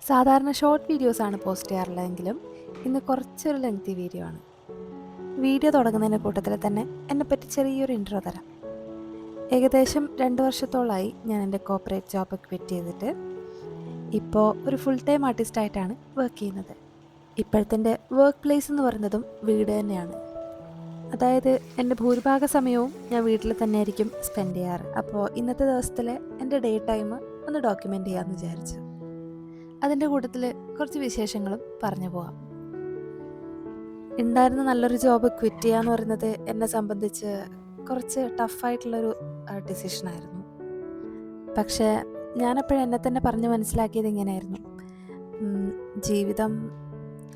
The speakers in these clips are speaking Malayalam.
സാധാരണ ഷോർട്ട് വീഡിയോസാണ് പോസ്റ്റ് ചെയ്യാറുള്ളതെങ്കിലും ഇന്ന് കുറച്ചൊരു ലെങ്തി വീഡിയോ ആണ്. വീഡിയോ തുടങ്ങുന്നതിൻ്റെ കൂട്ടത്തിൽ തന്നെ എന്നെപ്പറ്റി ചെറിയൊരു ഇൻട്രോ തരാം. ഏകദേശം 2 വർഷത്തോളമായി ഞാൻ എൻ്റെ കോർപ്പറേറ്റ് ജോബ് ക്വിറ്റ് ചെയ്തിട്ട് ഇപ്പോൾ ഒരു ഫുൾ ടൈം ആർട്ടിസ്റ്റായിട്ടാണ് വർക്ക് ചെയ്യുന്നത്. ഇപ്പോഴത്തെ എൻ്റെ വർക്ക് പ്ലേസ് എന്ന് പറയുന്നതും വീട് തന്നെയാണ്. അതായത് എൻ്റെ ഭൂരിഭാഗ സമയവും ഞാൻ വീട്ടിൽ തന്നെ ആയിരിക്കും സ്പെൻഡ് ചെയ്യാറ്. അപ്പോൾ ഇന്നത്തെ ദിവസത്തിലെ എൻ്റെ ഡേ ടൈം ഒന്ന് ഡോക്യുമെൻ്റ് ചെയ്യാമെന്ന് വിചാരിച്ചു. അതിൻ്റെ കൂട്ടത്തിൽ കുറച്ച് വിശേഷങ്ങളും പറഞ്ഞു പോകാം. ഉണ്ടായിരുന്ന നല്ലൊരു ജോബ് ക്വിറ്റ് ചെയ്യുക എന്ന് പറയുന്നത് എന്നെ സംബന്ധിച്ച് കുറച്ച് ടഫായിട്ടുള്ളൊരു ഡിസിഷനായിരുന്നു. പക്ഷേ ഞാനപ്പോഴും എന്നെ തന്നെ പറഞ്ഞ് മനസ്സിലാക്കിയത് ഇങ്ങനെയായിരുന്നു, ജീവിതം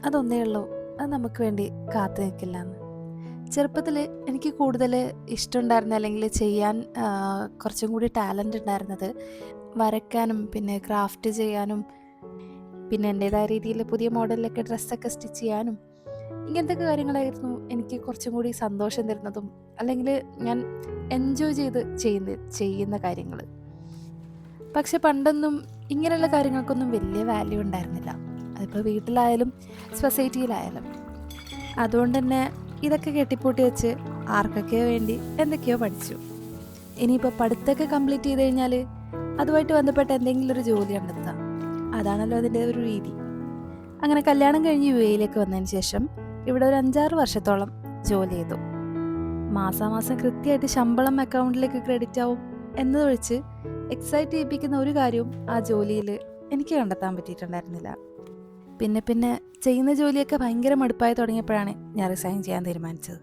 അതൊന്നേ ഉള്ളൂ, അത് നമുക്ക് വേണ്ടി കാത്തു നിൽക്കില്ല എന്ന്. ചെറുപ്പത്തിൽ എനിക്ക് കൂടുതൽ ഇഷ്ടമുണ്ടായിരുന്ന അല്ലെങ്കിൽ ചെയ്യാൻ കുറച്ചും കൂടി ടാലൻ്റ് ഉണ്ടായിരുന്നത് വരയ്ക്കാനും പിന്നെ ക്രാഫ്റ്റ് ചെയ്യാനും പിന്നെ എൻ്റേതായ രീതിയിൽ പുതിയ മോഡലിലൊക്കെ ഡ്രസ്സൊക്കെ സ്റ്റിച്ച് ചെയ്യാനും ഇങ്ങനത്തെ കാര്യങ്ങളായിരുന്നു എനിക്ക് കുറച്ചും കൂടി സന്തോഷം തരുന്നതും അല്ലെങ്കിൽ ഞാൻ എൻജോയ് ചെയ്ത് ചെയ്യുന്ന കാര്യങ്ങൾ. പക്ഷെ പണ്ടൊന്നും ഇങ്ങനെയുള്ള കാര്യങ്ങൾക്കൊന്നും വലിയ വാല്യൂ ഉണ്ടായിരുന്നില്ല, അതിപ്പോൾ വീട്ടിലായാലും സൊസൈറ്റിയിലായാലും. അതുകൊണ്ട് തന്നെ ഇതൊക്കെ കെട്ടിപ്പൂട്ടി വെച്ച് ആർക്കൊക്കെയോ വേണ്ടി എന്തൊക്കെയോ പഠിച്ചു. ഇനിയിപ്പോൾ പഠിത്തമൊക്കെ കംപ്ലീറ്റ് ചെയ്ത് കഴിഞ്ഞാൽ അതുമായിട്ട് ബന്ധപ്പെട്ട എന്തെങ്കിലും ഒരു ജോലി കണ്ടെത്തുക, അതാണല്ലോ അതിൻ്റെ ഒരു രീതി. അങ്ങനെ കല്യാണം കഴിഞ്ഞ് യുഎയിലേക്ക് വന്നതിന് ശേഷം ഇവിടെ ഒരു 5-6 വർഷത്തോളം ജോലി ചെയ്തു. മാസാമാസം കൃത്യമായിട്ട് ശമ്പളം അക്കൗണ്ടിലേക്ക് ക്രെഡിറ്റ് ആവും എന്നതൊഴിച്ച് എക്സൈറ്റ് ചെയ്യിപ്പിക്കുന്ന ഒരു കാര്യവും ആ ജോലിയിൽ എനിക്ക് കണ്ടെത്താൻ പറ്റിയിട്ടുണ്ടായിരുന്നില്ല. പിന്നെ ചെയ്യുന്ന ജോലിയൊക്കെ ഭയങ്കര മടുപ്പായി തുടങ്ങിയപ്പോഴാണ് ഞാൻ റിസൈൻ ചെയ്യാൻ തീരുമാനിച്ചത്.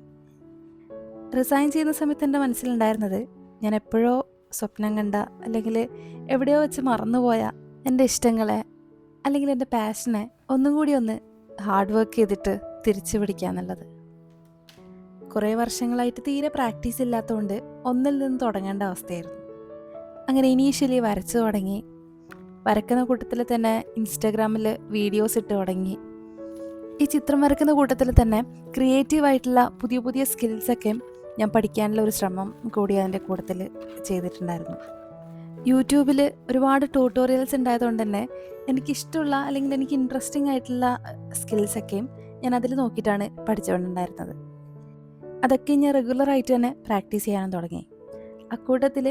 റിസൈൻ ചെയ്യുന്ന സമയത്ത് എൻ്റെ മനസ്സിലുണ്ടായിരുന്നത്, ഞാൻ എപ്പോഴോ സ്വപ്നം കണ്ട അല്ലെങ്കിൽ എവിടെയോ വെച്ച് മറന്നുപോയ എൻ്റെ ഇഷ്ടങ്ങളെ അല്ലെങ്കിൽ എൻ്റെ പാഷനെ ഒന്നും കൂടി ഒന്ന് ഹാർഡ് വർക്ക് ചെയ്തിട്ട് തിരിച്ചു പിടിക്കുക എന്നുള്ളത്. കുറേ വർഷങ്ങളായിട്ട് തീരെ പ്രാക്ടീസ് ഇല്ലാത്തതുകൊണ്ട് ഒന്നിൽ നിന്ന് തുടങ്ങേണ്ട അവസ്ഥയായിരുന്നു. അങ്ങനെ ഇനീഷ്യലി വരച്ചു തുടങ്ങി. വരക്കുന്ന കൂട്ടത്തിൽ തന്നെ ഇൻസ്റ്റാഗ്രാമിൽ വീഡിയോസ് ഇട്ട് തുടങ്ങി. ഈ ചിത്രം വരക്കുന്ന കൂട്ടത്തിൽ തന്നെ ക്രിയേറ്റീവായിട്ടുള്ള പുതിയ പുതിയ സ്കിൽസൊക്കെ ഞാൻ പഠിക്കാനുള്ള ഒരു ശ്രമം കൂടി അതിൻ്റെ കൂട്ടത്തിൽ ചെയ്തിട്ടുണ്ടായിരുന്നു. യൂട്യൂബിൽ ഒരുപാട് ട്യൂട്ടോറിയൽസ് ഉണ്ടായതുകൊണ്ട് തന്നെ എനിക്കിഷ്ടമുള്ള അല്ലെങ്കിൽ എനിക്ക് ഇൻട്രസ്റ്റിംഗ് ആയിട്ടുള്ള സ്കിൽസൊക്കെയും ഞാൻ അതിൽ നോക്കിയിട്ടാണ് പഠിച്ചുകൊണ്ടുണ്ടായിരുന്നത്. അതൊക്കെ ഞാൻ റെഗുലറായിട്ട് തന്നെ പ്രാക്ടീസ് ചെയ്യാനും തുടങ്ങി. അക്കൂട്ടത്തിൽ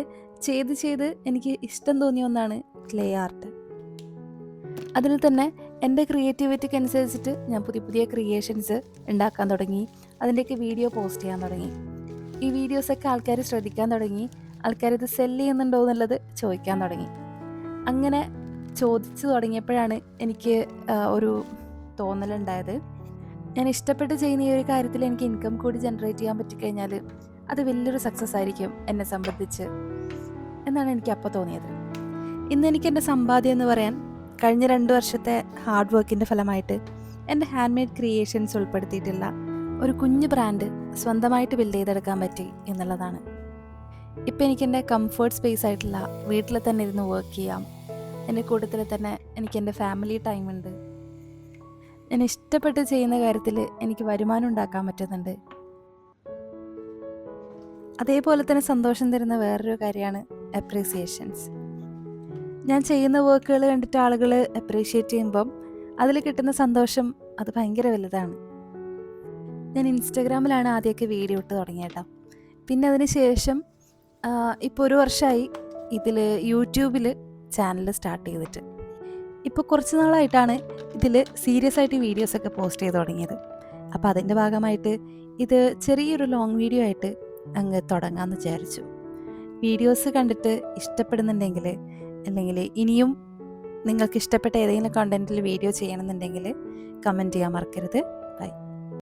ചെയ്ത് എനിക്ക് ഇഷ്ടം തോന്നിയ ഒന്നാണ് ക്ലേ ആർട്ട്. അതിൽ തന്നെ എൻ്റെ ക്രിയേറ്റിവിറ്റിക്ക് അനുസരിച്ചിട്ട് ഞാൻ പുതിയ പുതിയ ക്രിയേഷൻസ് ഉണ്ടാക്കാൻ തുടങ്ങി. അതിൻ്റെയൊക്കെ വീഡിയോ പോസ്റ്റ് ചെയ്യാൻ തുടങ്ങി. ഈ വീഡിയോസൊക്കെ ആൾക്കാർ ശ്രദ്ധിക്കാൻ തുടങ്ങി. ആൾക്കാരിത് സെല്ല് ചെയ്യുന്നുണ്ടോ എന്നുള്ളത് ചോദിക്കാൻ തുടങ്ങി. അങ്ങനെ ചോദിച്ചു തുടങ്ങിയപ്പോഴാണ് എനിക്ക് ഒരു തോന്നലുണ്ടായത്, ഞാൻ ഇഷ്ടപ്പെട്ട് ചെയ്യുന്ന ഈ ഒരു കാര്യത്തിൽ എനിക്ക് ഇൻകം കൂടി ജനറേറ്റ് ചെയ്യാൻ പറ്റിക്കഴിഞ്ഞാൽ അത് വലിയൊരു സക്സസ് ആയിരിക്കും എന്നെ സംബന്ധിച്ച് എന്നാണ് എനിക്ക് അപ്പോൾ തോന്നിയത്. ഇന്ന് എനിക്ക് എൻ്റെ സമ്പാദ്യം എന്ന് പറയാൻ കഴിഞ്ഞ 2 വർഷത്തെ ഹാർഡ് വർക്കിൻ്റെ ഫലമായിട്ട് എൻ്റെ ഹാൻഡ് മെയ്ഡ് ക്രിയേഷൻസ് ഉൾപ്പെടുത്തിയിട്ടുള്ള ഒരു കുഞ്ഞു ബ്രാൻഡ് സ്വന്തമായിട്ട് ബിൽഡ് ചെയ്തെടുക്കാൻ പറ്റി എന്നുള്ളതാണ്. ഇപ്പം എനിക്കെൻ്റെ കംഫേർട്ട് സ്പേസ് ആയിട്ടുള്ള വീട്ടിൽ തന്നെ ഇരുന്ന് വർക്ക് ചെയ്യാം. എൻ്റെ കൂട്ടത്തിൽ തന്നെ എനിക്ക് എൻ്റെ ഫാമിലി ടൈം ഉണ്ട്. ഞാൻ ഇഷ്ടപ്പെട്ട് ചെയ്യുന്ന കാര്യത്തിൽ എനിക്ക് വരുമാനം ഉണ്ടാക്കാൻ പറ്റുന്നുണ്ട്. അതേപോലെ തന്നെ സന്തോഷം തരുന്ന വേറൊരു കാര്യമാണ് അപ്രീസിയേഷൻസ്. ഞാൻ ചെയ്യുന്ന വർക്കുകൾ കണ്ടിട്ട് ആളുകൾ അപ്രീഷിയേറ്റ് ചെയ്യുമ്പം അതിൽ കിട്ടുന്ന സന്തോഷം അത് ഭയങ്കര വലുതാണ്. ഞാൻ ഇൻസ്റ്റാഗ്രാമിലാണ് ആദ്യമൊക്കെ വീഡിയോ ഇട്ട് തുടങ്ങിയേട്ടോ. പിന്നെ അതിന് ശേഷം ഇപ്പോൾ 1 വർഷമായി ഇതിൽ യൂട്യൂബിൽ ചാനൽ സ്റ്റാർട്ട് ചെയ്തിട്ട്. ഇപ്പോൾ കുറച്ച് നാളായിട്ടാണ് ഇതിൽ സീരിയസ് ആയിട്ട് വീഡിയോസൊക്കെ പോസ്റ്റ് ചെയ്ത് തുടങ്ങിയത്. അപ്പോൾ അതിൻ്റെ ഭാഗമായിട്ട് ഇത് ചെറിയൊരു ലോങ് വീഡിയോ ആയിട്ട് അങ്ങ് തുടങ്ങാമെന്ന് വിചാരിച്ചു. വീഡിയോസ് കണ്ടിട്ട് ഇഷ്ടപ്പെടുന്നുണ്ടെങ്കിൽ അല്ലെങ്കിൽ ഇനിയും നിങ്ങൾക്ക് ഇഷ്ടപ്പെട്ട ഏതെങ്കിലും കണ്ടൻറ്റിൽ വീഡിയോ ചെയ്യണമെന്നുണ്ടെങ്കിൽ കമൻറ്റ് ചെയ്യാൻ മറക്കരുത്.